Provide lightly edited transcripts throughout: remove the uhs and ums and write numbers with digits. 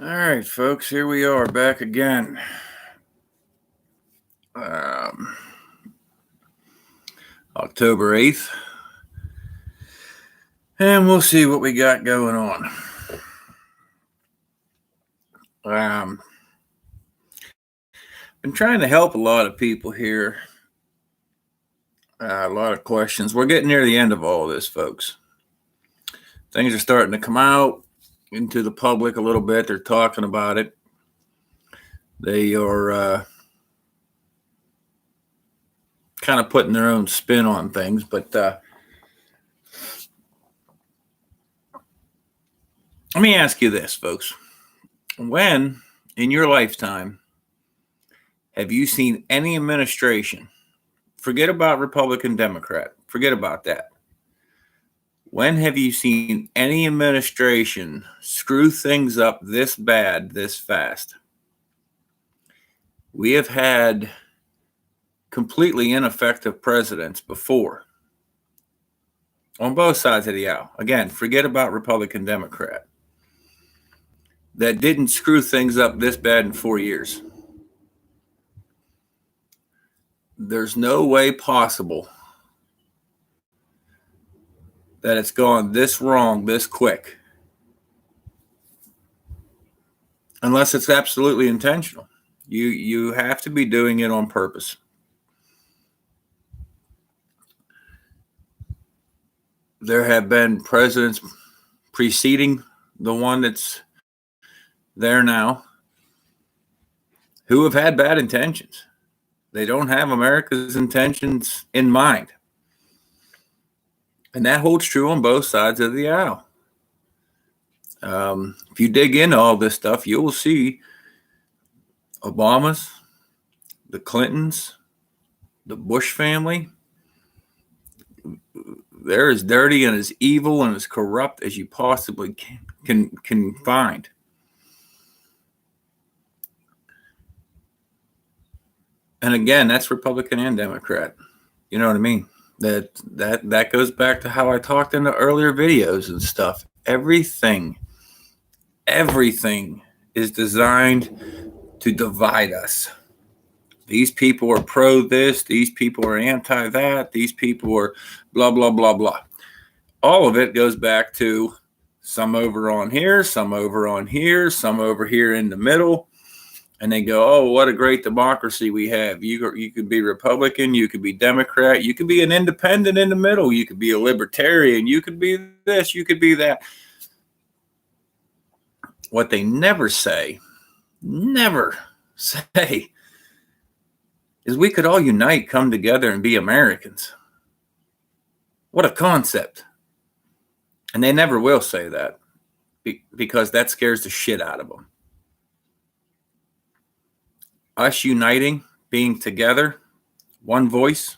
All right, folks, here we are back again. October 8th. And we'll see what we got going on. Been trying to help a lot of people here. A lot of questions. We're getting near the end of all this, folks. Things are starting to come out into the public a little bit. They're talking about it. They are kind of putting their own spin on things, but let me ask you this, folks. When in your lifetime have you seen any administration, forget about Republican, Democrat, forget about that. When have you seen any administration screw things up this bad, this fast? We have had completely ineffective presidents before on both sides of the aisle. Again, forget about Republican, Democrat. That didn't screw things up this bad in 4 years. There's no way possible that it's gone this wrong this quick, unless it's absolutely intentional. You have to be doing it on purpose. There have been presidents preceding the one that's there now who have had bad intentions. They don't have America's intentions in mind. And that holds true on both sides of the aisle. If you dig into all this stuff, you will see Obama's, the Clintons, the Bush family. They're as dirty and as evil and as corrupt as you possibly can find. And again, that's Republican and Democrat. You know what I mean? That goes back to how I talked in the earlier videos and stuff. Everything is designed to divide us. These people are pro this, these people are anti that, these people are blah, blah, blah, blah. All of it goes back to some over on here, some over on here, some over here in the middle. And they go, oh, what a great democracy we have. You could be Republican, you could be Democrat, you could be an independent in the middle, you could be a libertarian, you could be this, you could be that. What they never say is we could all unite, come together, and be Americans. What a concept. And they never will say that because that scares the shit out of them. Us uniting, being together, one voice,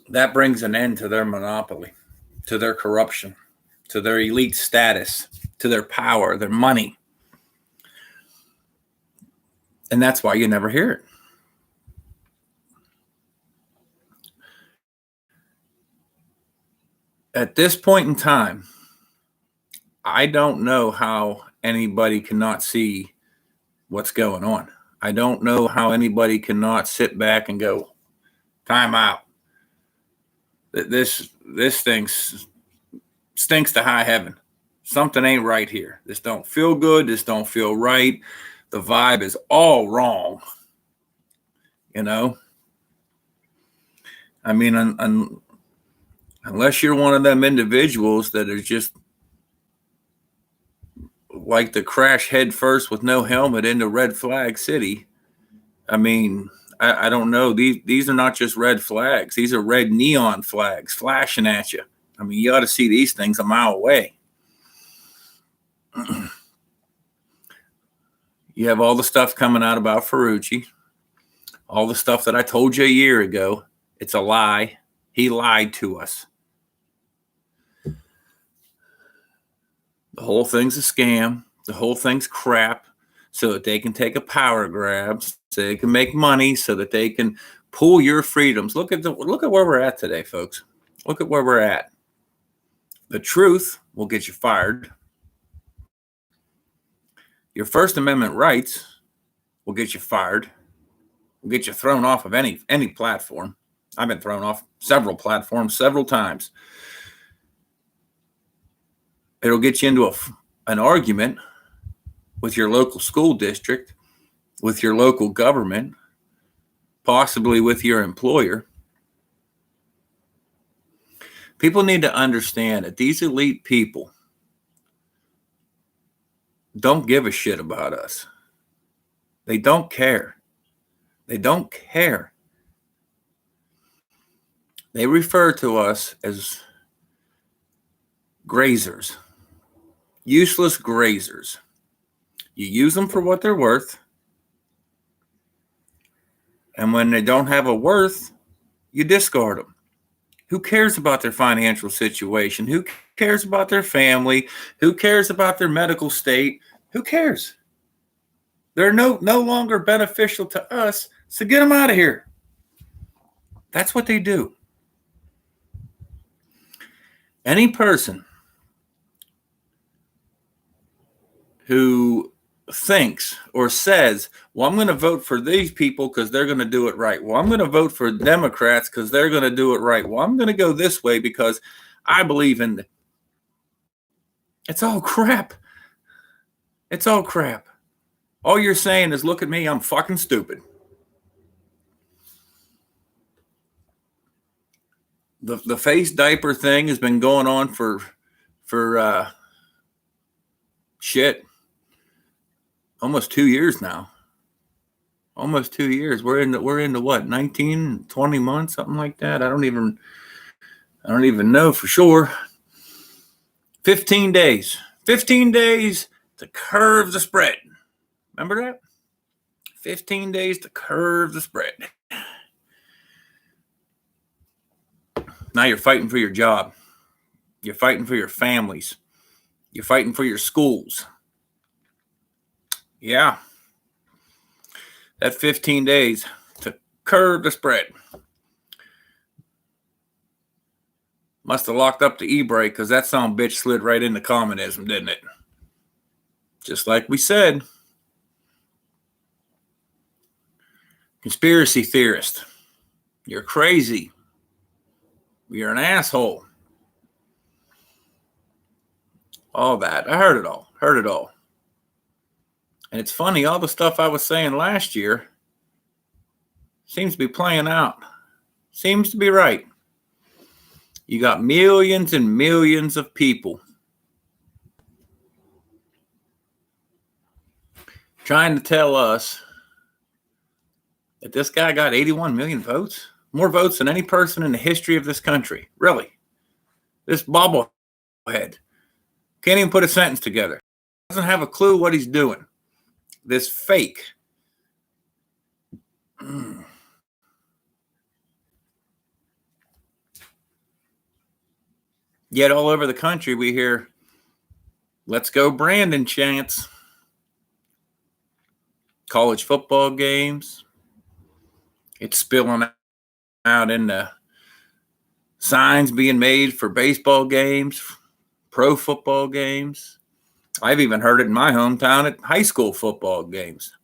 that brings an end to their monopoly, to their corruption, to their elite status, to their power, their money. And that's why you never hear it. At this point in time, I don't know how anybody cannot see what's going on. I don't know how anybody cannot sit back and go, time out. This thing stinks to high heaven. Something ain't right here. This don't feel good. This don't feel right. The vibe is all wrong. You know? I mean, unless you're one of them individuals that are just like to crash head first with no helmet into Red Flag City. I mean, I don't know. These are not just red flags. These are red neon flags flashing at you. I mean, you ought to see these things a mile away. You have all the stuff coming out about Fauci, all the stuff that I told you a year ago. It's a lie. He lied to us. The whole thing's a scam. The whole thing's crap so that they can take a power grab, so they can make money, so that they can pull your freedoms. Look at where we're at today, folks. Look at where we're at. The truth will get you fired. Your First Amendment rights will get you fired, will get you thrown off of any platform. I've been thrown off several platforms several times. It'll get you into an argument with your local school district, with your local government, possibly with your employer. People need to understand that these elite people don't give a shit about us. They don't care. They don't care. They refer to us as grazers, useless grazers. You use them for what they're worth. And when they don't have a worth, you discard them. Who cares about their financial situation? Who cares about their family? Who cares about their medical state? Who cares? They're no longer beneficial to us, so get them out of here. That's what they do. Any person who thinks or says, well, I'm going to vote for these people because they're going to do it right. Well, I'm going to vote for Democrats because they're going to do it right. Well, I'm going to go this way because I believe in it. It's all crap. It's all crap. All you're saying is, look at me, I'm fucking stupid. The face diaper thing has been going on for shit. Almost 2 years now. Almost 2 years. We're into what, 19, 20 months, something like that. I don't even know for sure. 15 days. 15 days to curve the spread. Remember that? 15 days to curve the spread. Now you're fighting for your job. You're fighting for your families. You're fighting for your schools. Yeah. That 15 days to curve the spread. Must have locked up the e-brake because that son of a bitch slid right into communism, didn't it? Just like we said. Conspiracy theorist. You're crazy. You're an asshole. All that. I heard it all. And it's funny, all the stuff I was saying last year seems to be playing out. Seems to be right. You got millions and millions of people trying to tell us that this guy got 81 million votes. More votes than any person in the history of this country. Really. This bobblehead can't even put a sentence together. Doesn't have a clue what he's doing. This fake. Yet all over the country we hear, let's go Brandon chants. College football games. It's spilling out into signs being made for baseball games, pro football games. I've even heard it in my hometown at high school football games.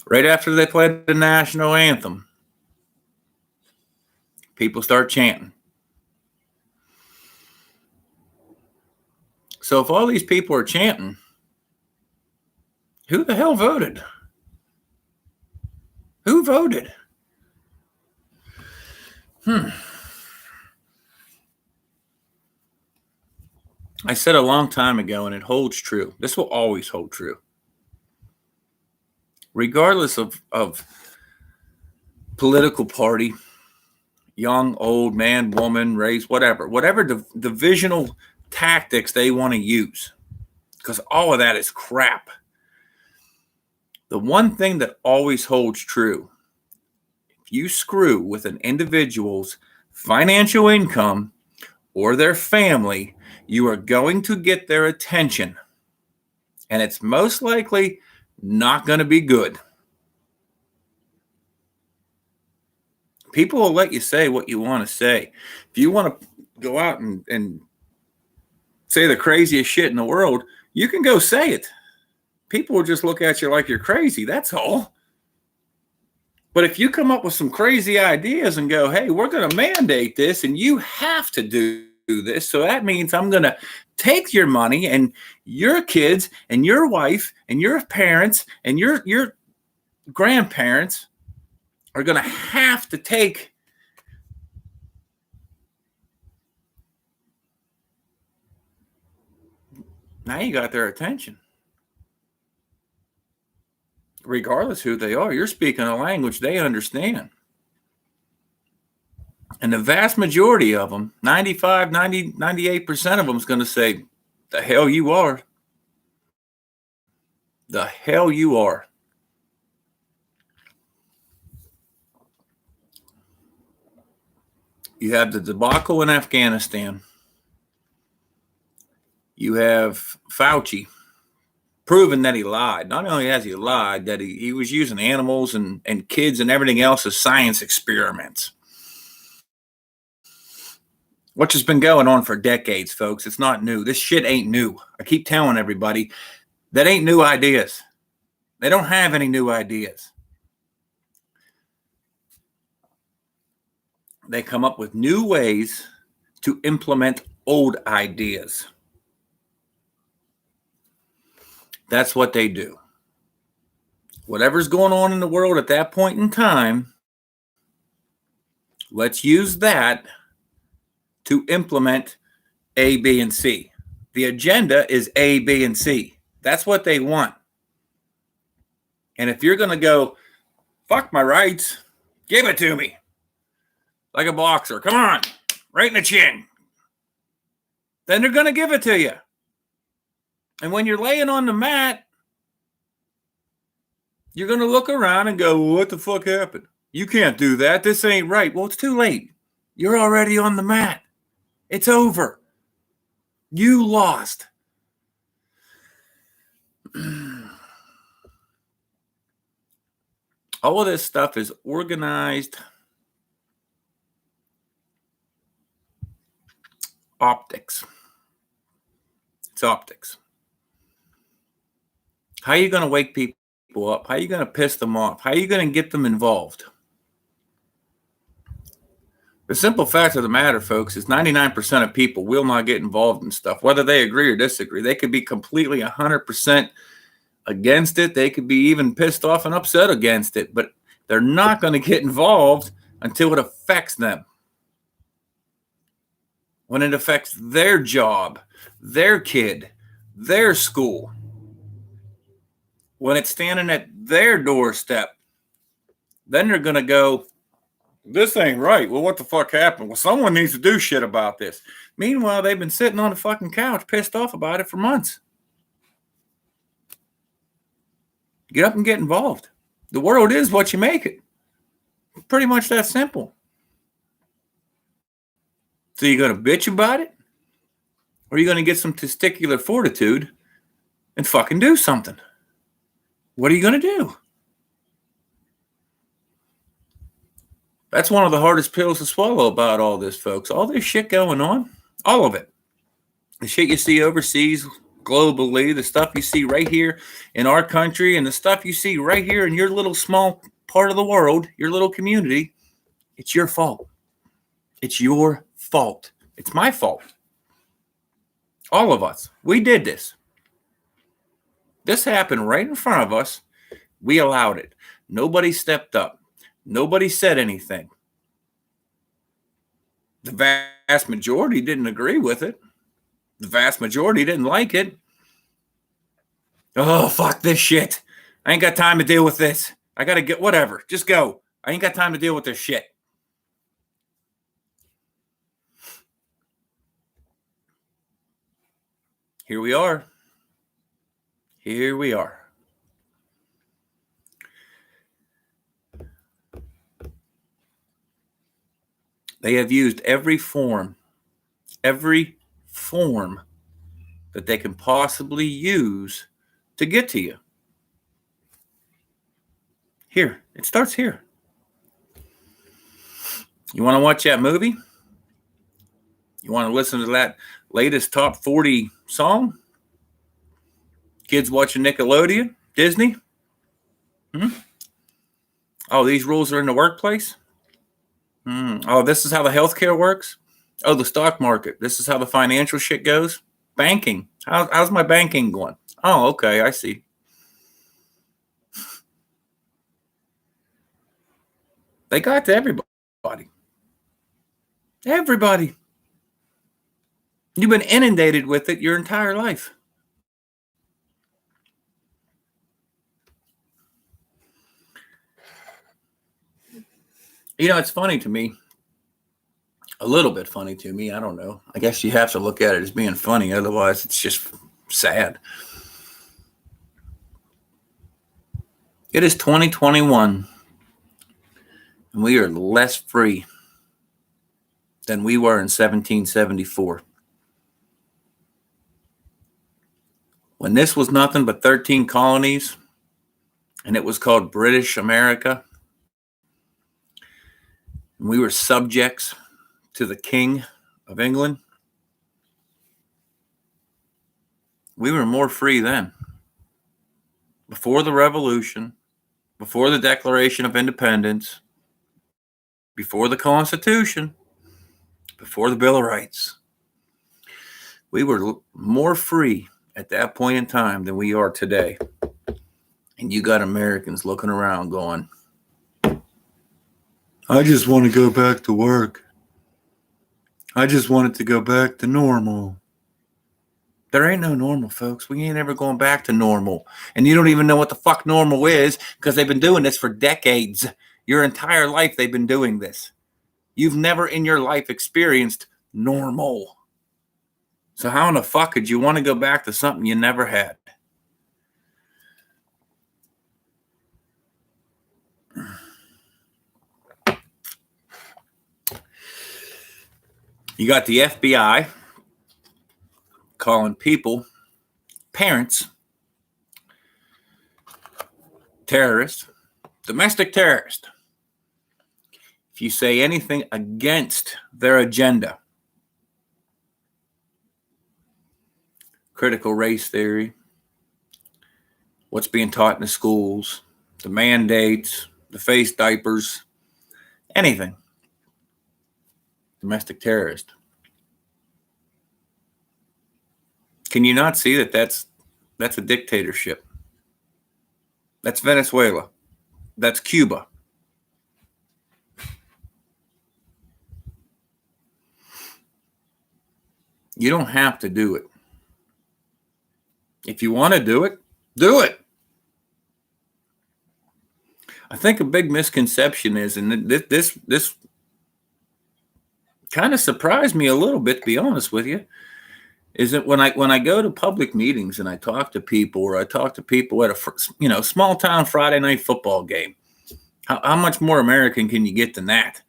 Right after they played the national anthem, people start chanting. So if all these people are chanting, who the hell voted? Who voted? I said a long time ago, and it holds true. This will always hold true. Regardless of political party, young, old, man, woman, race, whatever divisional tactics they want to use, because all of that is crap. The one thing that always holds true, if you screw with an individual's financial income or their family, you are going to get their attention. And it's most likely not going to be good. People will let you say what you want to say. If you want to go out and say the craziest shit in the world, you can go say it. People will just look at you like you're crazy. That's all. But if you come up with some crazy ideas and go, hey, we're going to mandate this and you have to do this. So that means I'm going to take your money, and your kids and your wife and your parents and your grandparents are going to have to take now you got their attention. Regardless who they are, you're speaking a language they understand. And the vast majority of them, 95, 90, 98% of them is going to say, the hell you are. The hell you are. You have the debacle in Afghanistan. You have Fauci proven that he lied. Not only has he lied, that he was using animals and kids and everything else as science experiments. Which has been going on for decades, folks. It's not new. This shit ain't new. I keep telling everybody that ain't new ideas. They don't have any new ideas. They come up with new ways to implement old ideas. That's what they do. Whatever's going on in the world at that point in time, let's use that to implement A, B, and C. The agenda is A, B, and C. That's what they want. And if you're going to go, fuck my rights, give it to me. Like a boxer. Come on. Right in the chin. Then they're going to give it to you. And when you're laying on the mat, you're going to look around and go, what the fuck happened? You can't do that. This ain't right. Well, it's too late. You're already on the mat. It's over. You lost. All of this stuff is organized optics. It's optics. How are you going to wake people up? How are you going to piss them off? How are you going to get them involved? The simple fact of the matter, folks, is 99% of people will not get involved in stuff, whether they agree or disagree. They could be completely 100% against it. They could be even pissed off and upset against it, but they're not going to get involved until it affects them. When it affects their job, their kid, their school. When it's standing at their doorstep, then they're going to go, this ain't right. Well, what the fuck happened? Well, someone needs to do shit about this. Meanwhile, they've been sitting on the fucking couch pissed off about it for months. Get up and get involved. The world is what you make it. Pretty much that simple. So you're going to bitch about it? Or are you going to get some testicular fortitude and fucking do something? What are you going to do? That's one of the hardest pills to swallow about all this, folks. All this shit going on, all of it. The shit you see overseas, globally, the stuff you see right here in our country, and the stuff you see right here in your little small part of the world, your little community, it's your fault. It's your fault. It's my fault. All of us. We did this. This happened right in front of us. We allowed it. Nobody stepped up. Nobody said anything. The vast majority didn't agree with it. The vast majority didn't like it. Oh, fuck this shit. I ain't got time to deal with this. I got to get whatever. Just go. I ain't got time to deal with this shit. Here we are. Here we are. They have used every form that they can possibly use to get to you. Here, it starts here. You want to watch that movie? You want to listen to that latest top 40 song? Kids watching Nickelodeon, Disney. Oh, these rules are in the workplace. Oh, this is how the healthcare works. Oh, the stock market. This is how the financial shit goes. Banking. How's my banking going? Oh, okay, I see. They got to everybody. Everybody. You've been inundated with it your entire life. You know, it's funny to me. A little bit funny to me. I don't know. I guess you have to look at it as being funny. Otherwise, it's just sad. It is 2021, and we are less free than we were in 1774. When this was nothing but 13 colonies, and it was called British America, and we were subjects to the King of England, we were more free then. Before the Revolution, before the Declaration of Independence, before the Constitution, before the Bill of Rights, we were more free at that point in time than we are today. And you got Americans looking around going, I just want to go back to work. I just want it to go back to normal. There ain't no normal, folks. We ain't ever going back to normal. And you don't even know what the fuck normal is because they've been doing this for decades. Your entire life they've been doing this. You've never in your life experienced normal. So how in the fuck could you want to go back to something you never had? You got the FBI calling people, parents, terrorists, domestic terrorists. If you say anything against their agenda, critical race theory, what's being taught in the schools, the mandates, the face diapers, anything, domestic terrorist. Can you not see that that's a dictatorship? That's Venezuela. That's Cuba. You don't have to do it. If you want to do it, do it. I think a big misconception is, and this kind of surprised me a little bit, to be honest with you, is that when I go to public meetings and I talk to people, or I talk to people at a small town Friday night football game, how much more American can you get than that?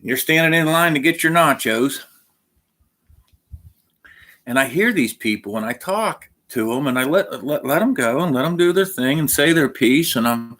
You're standing in line to get your nachos, and I hear these people and I talk to them and I let them go and let them do their thing and say their piece, and I'm